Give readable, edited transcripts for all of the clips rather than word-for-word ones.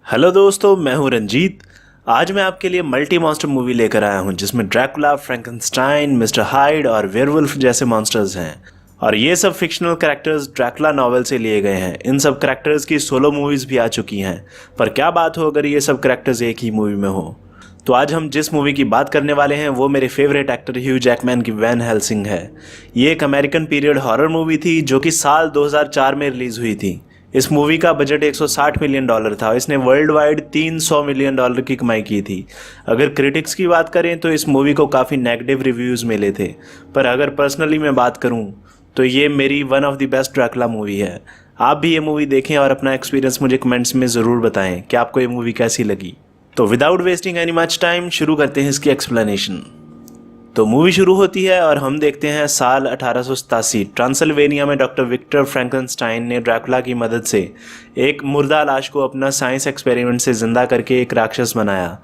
Hello दोस्तों, मैं हूं रंजीत। आज मैं आपके लिए मल्टी मॉन्स्टर मूवी लेकर आया हूं जिसमें ड्रैकुला, फ्रैंकेनस्टाइन, मिस्टर हाइड और वेयरवुल्फ जैसे मॉन्स्टर्स हैं। और ये सब फिक्शनल कैरेक्टर्स ड्रैकुला नॉवेल से लिए गए हैं। इन सब कैरेक्टर्स की सोलो मूवीज भी आ चुकी हैं। पर क्या बात हो अगर ये सब कैरेक्टर्स एक ही मूवी में हो। तो आज हम जिस मूवी की बात करने वाले हैं वो मेरे फेवरेट एक्टर ह्यू जैकमैन की वैन हेल्सिंग है। ये एक अमेरिकन पीरियड हॉरर मूवी थी जो कि साल 2004 में रिलीज हुई थी। इस मूवी का बजट $160 मिलियन था। इसने वर्ल्ड वाइड $300 मिलियन की कमाई की थी। अगर क्रिटिक्स की बात करें तो इस मूवी को काफ़ी नेगेटिव रिव्यूज़ मिले थे, पर अगर पर्सनली मैं बात करूं तो ये मेरी one of the best Dracula movie है। आप भी ये मूवी देखें और अपना एक्सपीरियंस मुझे कमेंट्स में ज़रूर बताएं कि आपको ये मूवी कैसी लगी। तो without wasting any much time शुरू करते हैं इसकी एक्सप्लेनेशन। तो मूवी शुरू होती है और हम देखते हैं साल 1887 ट्रांसिल्वेनिया में डॉक्टर विक्टर फ्रैंकेनस्टाइन ने ड्रैकुला की मदद से एक मुर्दा लाश को अपना साइंस एक्सपेरिमेंट से जिंदा करके एक राक्षस बनाया।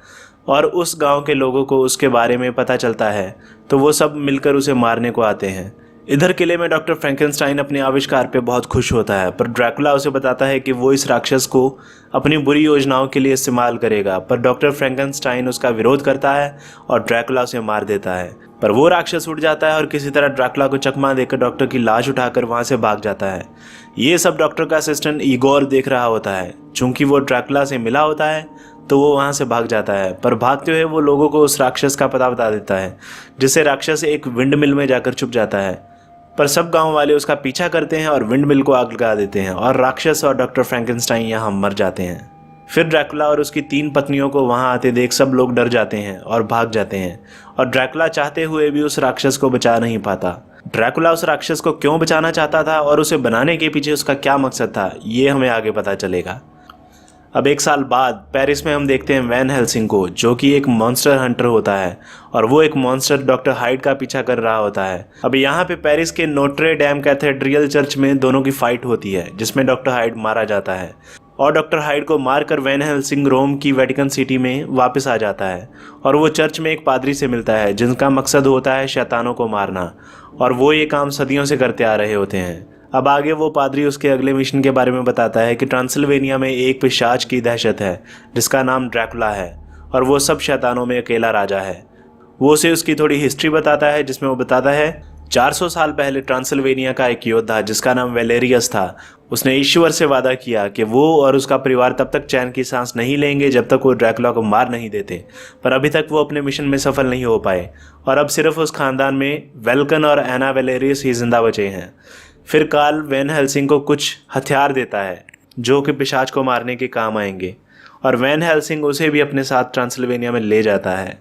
और उस गांव के लोगों को उसके बारे में पता चलता है तो वो सब मिलकर उसे मारने को आते हैं। इधर किले में डॉक्टर फ्रैंकेनस्टाइन अपने आविष्कार पे बहुत खुश होता है, पर ड्रैकुला उसे बताता है कि वो इस राक्षस को अपनी बुरी योजनाओं के लिए इस्तेमाल करेगा। पर डॉक्टर फ्रैंकेनस्टाइन उसका विरोध करता है और ड्रैकुला उसे मार देता है। पर वो राक्षस उड़ जाता है और किसी तरह ड्रैकुला को चकमा देकर डॉक्टर की लाश उठाकर वहां से भाग जाता है। ये सब डॉक्टर का असिस्टेंट इगोर देख रहा होता है। चूंकि वो ड्रैकुला से मिला होता है तो वो वहां से भाग जाता है, पर भागते हुए वो लोगों को उस राक्षस का पता बता देता है, जिससे राक्षस एक विंड मिल में जाकर छुप जाता है। पर सब गांव वाले उसका पीछा करते हैं और विंड मिल को आग लगा देते हैं और राक्षस और डॉक्टर फ्रैंकेनस्टाइन यहाँ मर जाते हैं। फिर ड्रैकुला और उसकी 3 पत्नियों को वहां आते देख सब लोग डर जाते हैं और भाग जाते हैं, और ड्रैकुला चाहते हुए भी उस राक्षस को बचा नहीं पाता। ड्रैकुला उस राक्षस को क्यों बचाना चाहता था और उसे बनाने के पीछे उसका क्या मकसद था, ये हमें आगे पता चलेगा। अब 1 साल बाद पेरिस में हम देखते हैं वैन हेल्सिंग को, जो कि एक मॉन्स्टर हंटर होता है और वो एक मॉन्स्टर डॉक्टर हाइड का पीछा कर रहा होता है। अब यहाँ पे पेरिस के नोट्रे डैम कैथेड्रल चर्च में दोनों की फाइट होती है, जिसमें डॉक्टर हाइड मारा जाता है और डॉक्टर हाइड को मारकर वैन हेल्सिंग रोम की वेटिकन सिटी में वापस आ जाता है। और वो चर्च में एक पादरी से मिलता है जिनका मकसद होता है शैतानों को मारना, और वो ये काम सदियों से करते आ रहे होते हैं। अब आगे वो पादरी उसके अगले मिशन के बारे में बताता है कि ट्रांसिल्वेनिया में एक पिशाच की दहशत है जिसका नाम ड्रैकुला है, और वो सब शैतानों में अकेला राजा है। वो उसे उसकी थोड़ी हिस्ट्री बताता है, जिसमें वो बताता है 400 साल पहले ट्रांसिल्वेनिया का एक योद्धा जिसका नाम वेलेरियस था, उसने ईश्वर से वादा किया कि वो और उसका परिवार तब तक चैन की सांस नहीं लेंगे जब तक वो ड्रैकुला को मार नहीं देते। पर अभी तक वो अपने मिशन में सफल नहीं हो पाए, और अब सिर्फ उस खानदान में वेल्कन और एना वेलेरियस ही जिंदा बचे हैं। फिर कार्ल वैन हेल्सिंग को कुछ हथियार देता है जो कि पिशाच को मारने के काम आएंगे, और वैन हेल्सिंग उसे भी अपने साथ ट्रांसिल्वेनिया में ले जाता है।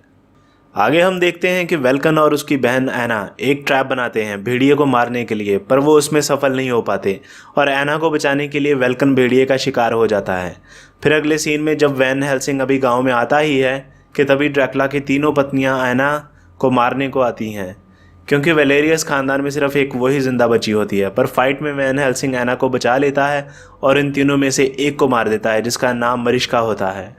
आगे हम देखते हैं कि वेल्कन और उसकी बहन एना एक ट्रैप बनाते हैं भेड़िए को मारने के लिए, पर वो उसमें सफल नहीं हो पाते और एना को बचाने के लिए वेल्कन भेड़िए का शिकार हो जाता है। फिर अगले सीन में जब वैन हेल्सिंग अभी गांव में आता ही है कि तभी ड्रैकुला की 3 पत्नियां एना को मारने को आती हैं, क्योंकि वेलेरियस खानदान में सिर्फ एक वही जिंदा बची होती है। पर फाइट में वैन हेल्सिंग एना को बचा लेता है और इन तीनों में से एक को मार देता है जिसका नाम मरिश्का होता है।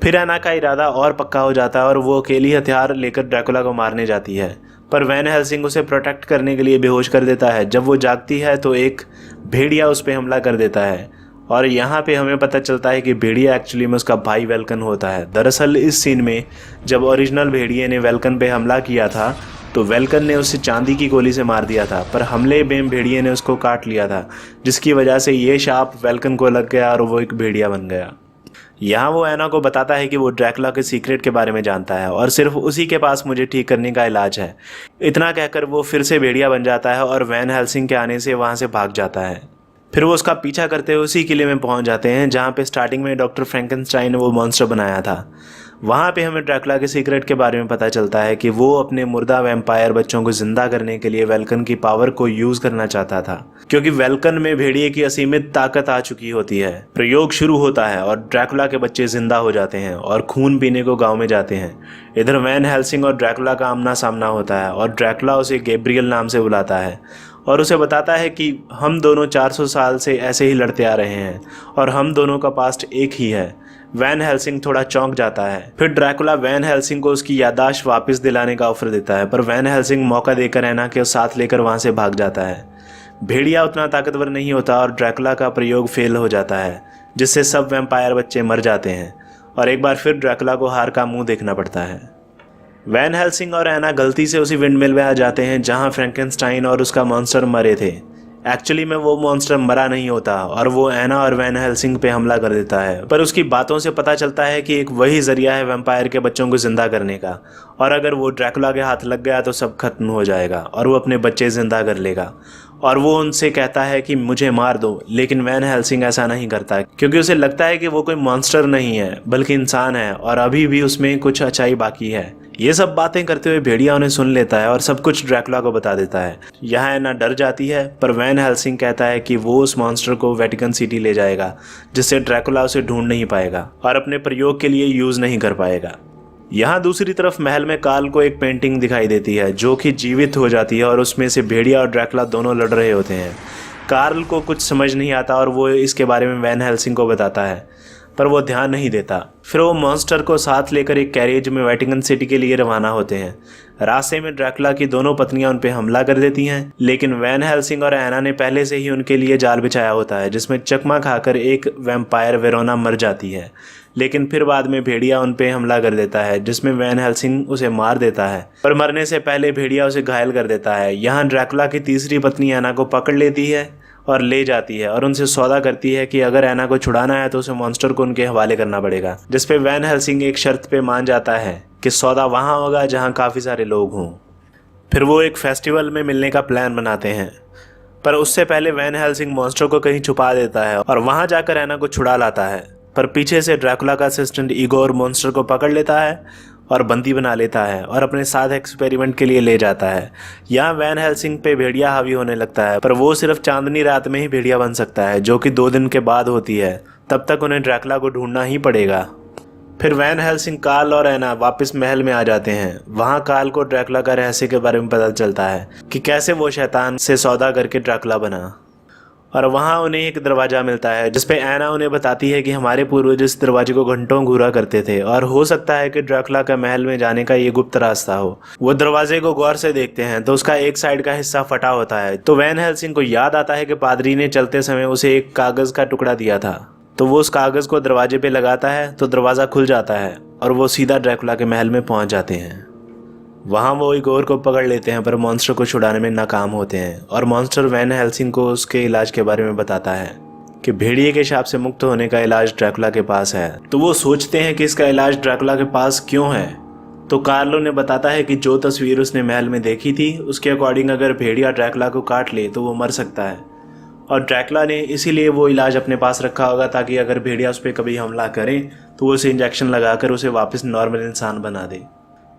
फिर एना का इरादा और पक्का हो जाता है और वो अकेली हथियार लेकर ड्रैकुला को मारने जाती है, पर वैन हेल्सिंग उसे प्रोटेक्ट करने के लिए बेहोश कर देता है। जब वो जागती है तो एक भेड़िया उस पर हमला कर देता है, और यहाँ पे हमें पता चलता है कि भेड़िया एक्चुअली में उसका भाई वेल्कन होता है। दरअसल इस सीन में जब ओरिजिनल भेड़िए ने वेल्कन पे हमला किया था तो वेल्कन ने उसे चांदी की गोली से मार दिया था, पर हमले में भेड़िए ने उसको काट लिया था, जिसकी वजह से ये शाप वेल्कन को लग गया और वो एक भेड़िया बन गया। यहाँ वो एना को बताता है कि वो ड्रैकुला के सीक्रेट के बारे में जानता है और सिर्फ उसी के पास मुझे ठीक करने का इलाज है। इतना कहकर वो फिर से भेड़िया बन जाता है और वैन हेल्सिंग के आने से वहाँ से भाग जाता है। फिर वो उसका पीछा करते हुए उसी किले में पहुंच जाते हैं जहाँ पे स्टार्टिंग में डॉक्टर फ्रैंकेनस्टाइन ने वो मॉन्स्टर बनाया था। वहाँ पे हमें ड्रैकुला के सीक्रेट के बारे में पता चलता है कि वो अपने मुर्दा वैम्पायर बच्चों को जिंदा करने के लिए वेल्कन की पावर को यूज करना चाहता था, क्योंकि वेल्कन में भेड़िए की असीमित ताकत आ चुकी होती है। प्रयोग शुरू होता है और ड्रैकुला के बच्चे जिंदा हो जाते हैं और खून पीने को गाँव में जाते हैं। इधर वैन हेल्सिंग और ड्रैकुला का आमना सामना होता है और ड्रैकुला उसे गैब्रियल नाम से बुलाता है और उसे बताता है कि हम दोनों 400 साल से ऐसे ही लड़ते आ रहे हैं और हम दोनों का पास्ट एक ही है। वैन हेल्सिंग थोड़ा चौंक जाता है। फिर ड्रैकुला वैन हेल्सिंग को उसकी याददाश्त वापस दिलाने का ऑफर देता है, पर वैन हेल्सिंग मौका देकर एना के साथ लेकर वहां से भाग जाता है। भेड़िया उतना ताकतवर नहीं होता और ड्रैकुला का प्रयोग फेल हो जाता है, जिससे सब वैम्पायर बच्चे मर जाते हैं और एक बार फिर ड्रैकुला को हार का मुंह देखना पड़ता है। वैन हेल्सिंग और एना गलती से उसी विंडमिल में आ जाते हैं जहां फ्रैंकेनस्टाइन और उसका मॉन्स्टर मरे थे। एक्चुअली में वो मॉन्स्टर मरा नहीं होता और वो एना और वैन हेल्सिंग पे हमला कर देता है, पर उसकी बातों से पता चलता है कि एक वही जरिया है वैम्पायर के बच्चों को जिंदा करने का, और अगर वो ड्रैकुला के हाथ लग गया तो सब खत्म हो जाएगा और वो अपने बच्चे जिंदा कर लेगा। और वो उनसे कहता है कि मुझे मार दो, लेकिन वैन हेल्सिंग ऐसा नहीं करता क्योंकि उसे लगता है कि वो कोई मॉन्स्टर नहीं है बल्कि इंसान है और अभी भी उसमें कुछ अच्छाई बाकी है। ये सब बातें करते हुए भेड़िया उन्हें सुन लेता है और सब कुछ ड्रैकुला को बता देता है। यहाँ एना डर जाती है, पर वैन हेल्सिंग कहता है कि वो उस मॉन्स्टर को वेटिकन सिटी ले जाएगा जिससे ड्रैकुला उसे ढूंढ नहीं पाएगा और अपने प्रयोग के लिए यूज नहीं कर पाएगा। यहाँ दूसरी तरफ महल में कार्ल को एक पेंटिंग दिखाई देती है जो कि जीवित हो जाती है और उसमें से भेड़िया और ड्रैकुला दोनों लड़ रहे होते हैं। कार्ल को कुछ समझ नहीं आता और वो इसके बारे में वैन हेल्सिंग को बताता है, पर वो ध्यान नहीं देता। फिर वो मॉन्स्टर को साथ लेकर एक कैरेज में वेटिकन सिटी के लिए रवाना होते हैं। रास्ते में ड्रैकुला की दोनों पत्नियां उन पर हमला कर देती हैं, लेकिन वैन हेल्सिंग और एना ने पहले से ही उनके लिए जाल बिछाया होता है जिसमें चकमा खाकर एक वैम्पायर वेरोना मर जाती है। लेकिन फिर बाद में भेड़िया उन पे हमला कर देता है जिसमें वैन हेल्सिंग उसे मार देता है, पर मरने से पहले भेड़िया उसे घायल कर देता है। यहाँ ड्रैकुला की तीसरी पत्नी एना को पकड़ लेती है और ले जाती है और उनसे सौदा करती है कि अगर एना को छुड़ाना है तो उसे मॉन्स्टर को उनके हवाले करना पड़ेगा, जिसपे वैन हेल्सिंग एक शर्त पे मान जाता है कि सौदा वहाँ होगा जहाँ काफ़ी सारे लोग हों। फिर वो एक फेस्टिवल में मिलने का प्लान बनाते हैं, पर उससे पहले वैन हेल्सिंग मॉन्स्टर को कहीं छुपा देता है और वहाँ जाकर एना को छुड़ा लाता है। पर पीछे से ड्रैकुला का असिस्टेंट इगोर मॉन्स्टर को पकड़ लेता है और बंदी बना लेता है और अपने साथ एक्सपेरिमेंट के लिए ले जाता है। यहाँ वैन हेल्सिंग पे भेड़िया हावी होने लगता है, पर वो सिर्फ चांदनी रात में ही भेड़िया बन सकता है जो कि 2 दिन के बाद होती है। तब तक उन्हें ड्रैकुला को ढूंढना ही पड़ेगा। फिर वैन हेल्सिंग, कार्ल और एना वापस महल में आ जाते हैं। वहाँ कार्ल को ड्रैकुला का रहस्य के बारे में पता चलता है कि कैसे वो शैतान से सौदा करके ड्रैकुला बना, और वहाँ उन्हें एक दरवाज़ा मिलता है जिसपे एना उन्हें बताती है कि हमारे पूर्वज इस दरवाजे को घंटों घूरा करते थे और हो सकता है कि ड्रैकुला का महल में जाने का ये गुप्त रास्ता हो। वो दरवाजे को गौर से देखते हैं तो उसका एक साइड का हिस्सा फटा होता है। तो वैन हेल्सिंग को याद आता है कि पादरी ने चलते समय उसे एक कागज़ का टुकड़ा दिया था, तो वो उस कागज़ को दरवाजे पे लगाता है तो दरवाज़ा खुल जाता है और वो सीधा ड्रैकुला के महल में पहुँच जाते हैं। वहाँ वो इगोर को पकड़ लेते हैं, पर मॉन्स्टर को छुड़ाने में नाकाम होते हैं और मॉन्स्टर वैन हेल्सिंग को उसके इलाज के बारे में बताता है कि भेड़िए के शाप से मुक्त होने का इलाज ड्रैकुला के पास है। तो वो सोचते हैं कि इसका इलाज ड्रैकुला के पास क्यों है। तो कार्लो ने बताता है कि जो तस्वीर उसने महल में देखी थी उसके अकॉर्डिंग अगर भेड़िया ड्रैकुला को काट ले तो वो मर सकता है, और ड्रैकुला ने इसीलिए वो इलाज अपने पास रखा होगा ताकि अगर भेड़िया उस पर कभी हमला करे तो वो उसे इंजेक्शन लगाकर उसे वापस नॉर्मल इंसान बना दे।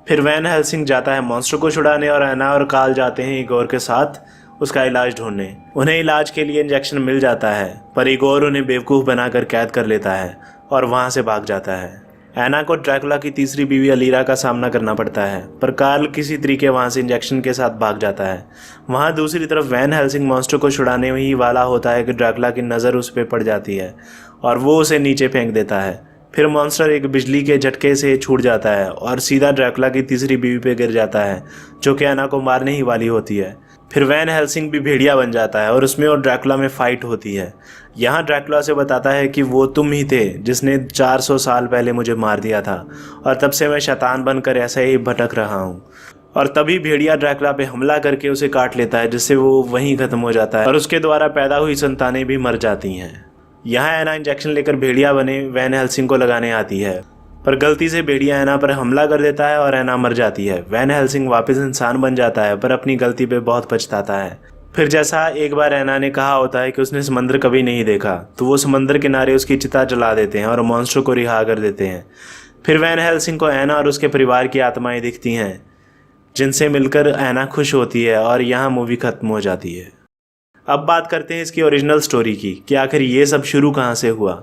फिर वैन हेल्सिंग जाता है मॉन्स्टर को छुड़ाने और एना और कार्ल जाते हैं इगोर के साथ उसका इलाज ढूंढने। उन्हें इलाज के लिए इंजेक्शन मिल जाता है, पर इगोर उन्हें बेवकूफ़ बनाकर कैद कर लेता है और वहाँ से भाग जाता है। एना को ड्रैकुला की तीसरी बीवी अलीरा का सामना करना पड़ता है, पर कार्ल किसी तरीके वहाँ से इंजेक्शन के साथ भाग जाता है। वहाँ दूसरी तरफ वैन हेल्सिंग मॉन्स्टर को छुड़ाने में ही वाला होता है कि ड्रैकुला की नज़र उस पर पड़ जाती है और वो उसे नीचे फेंक देता है। फिर मॉन्स्टर एक बिजली के झटके से छूट जाता है और सीधा ड्रैकुला की तीसरी बीवी पे गिर जाता है जो कि एना को मारने ही वाली होती है। फिर वैन हेल्सिंग भी भेड़िया बन जाता है और उसमें और ड्रैकुला में फाइट होती है। यहाँ ड्रैकुला से बताता है कि वो तुम ही थे जिसने 400 साल पहले मुझे मार दिया था और तब से मैं शैतान बनकर ऐसे ही भटक रहा हूँ। और तभी भेड़िया ड्रैकुला पे हमला करके उसे काट लेता है जिससे वो वहीं खत्म हो जाता है और उसके द्वारा पैदा हुई संतानें भी मर जाती हैं। यहाँ एना इंजेक्शन लेकर भेड़िया बने वैन हेल्सिंग को लगाने आती है, पर गलती से भेड़िया एना पर हमला कर देता है और एना मर जाती है। वैन हेल्सिंग वापस इंसान बन जाता है पर अपनी गलती पे बहुत पछताता है। फिर जैसा एक बार एना ने कहा होता है कि उसने समंदर कभी नहीं देखा, तो वो समंदर किनारे उसकी चिता जला देते हैं और मॉन्स्टर को रिहा कर देते हैं। फिर वैन हेल्सिंग को एना और उसके परिवार की आत्माएं दिखती हैं जिनसे मिलकर एना खुश होती है और यहाँ मूवी खत्म हो जाती है। अब बात करते हैं इसकी ओरिजिनल स्टोरी की कि आखिर ये सब शुरू कहाँ से हुआ।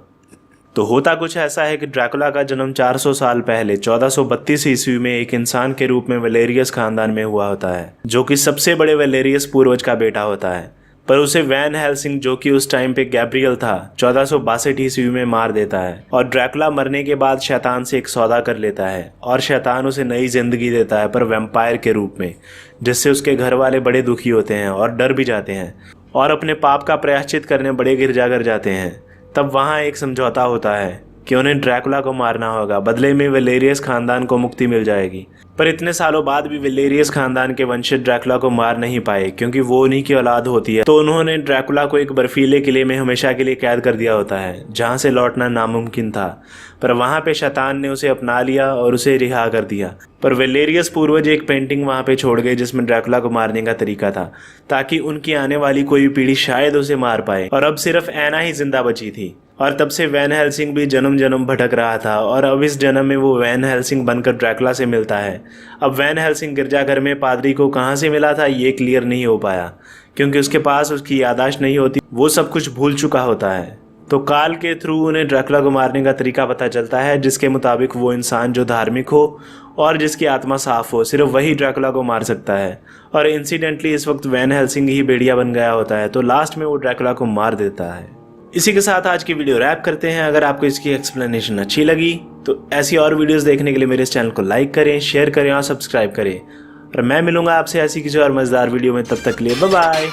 तो होता कुछ ऐसा है कि ड्रैकुला का जन्म 400 साल पहले 1432 ईस्वी में एक इंसान के रूप में वेलेरियस खानदान में हुआ होता है, जो कि सबसे बड़े वेलेरियस पूर्वज का बेटा होता है। पर उसे वैन हेल्सिंग, जो कि उस टाइम पे गैब्रियल था, 1462 ईस्वी में मार देता है और ड्रैकुला मरने के बाद शैतान से एक सौदा कर लेता है और शैतान उसे नई जिंदगी देता है, पर वैम्पायर के रूप में, जिससे उसके घर वाले बड़े दुखी होते हैं और डर भी जाते हैं और अपने पाप का प्रायश्चित करने बड़े गिरजाघर जाते हैं। तब वहाँ एक समझौता होता है कि उन्हें ड्रैकुला को मारना होगा, बदले में वेलेरियस खानदान को मुक्ति मिल जाएगी। पर इतने सालों बाद भी वेलेरियस खानदान के वंशज ड्रैकुला को मार नहीं पाए क्योंकि वो उन्हीं की औलाद होती है। तो उन्होंने ड्रैकुला को एक बर्फीले किले में हमेशा के लिए कैद कर दिया होता है जहाँ से लौटना नामुमकिन था। पर वहाँ पे शैतान ने उसे अपना लिया और उसे रिहा कर दिया। पर वेलेरियस पूर्वज एक पेंटिंग वहाँ पे छोड़ गए जिसमें ड्रैकुला को मारने का तरीका था, ताकि उनकी आने वाली कोई पीढ़ी शायद उसे मार पाए। और अब सिर्फ ऐना ही जिंदा बची थी और तब से वैन हेल्सिंग भी जन्म जन्म भटक रहा था और अब इस जन्म में वो वैन हेल्सिंग बनकर ड्रैकुला से मिलता है। अब वैन हेल्सिंग गिरजाघर में पादरी को कहाँ से मिला था ये क्लियर नहीं हो पाया क्योंकि उसके पास उसकी याददाश्त नहीं होती, वो सब कुछ भूल चुका होता है। तो काल के थ्रू उन्हें ड्रैकुला को मारने का तरीका पता चलता है जिसके मुताबिक वो इंसान जो धार्मिक हो और जिसकी आत्मा साफ हो, सिर्फ वही ड्रैकुला को मार सकता है। और इंसिडेंटली इस वक्त वैन हेल्सिंग ही भेड़िया बन गया होता है, तो लास्ट में वो ड्रैकुला को मार देता है। इसी के साथ आज की वीडियो रैप करते हैं। अगर आपको इसकी एक्सप्लेनेशन अच्छी लगी तो ऐसी और वीडियोस देखने के लिए मेरे इस चैनल को लाइक करें, शेयर करें और सब्सक्राइब करें। और मैं मिलूंगा आपसे ऐसी किसी और मजेदार वीडियो में, तब तक के लिए बाय बाय।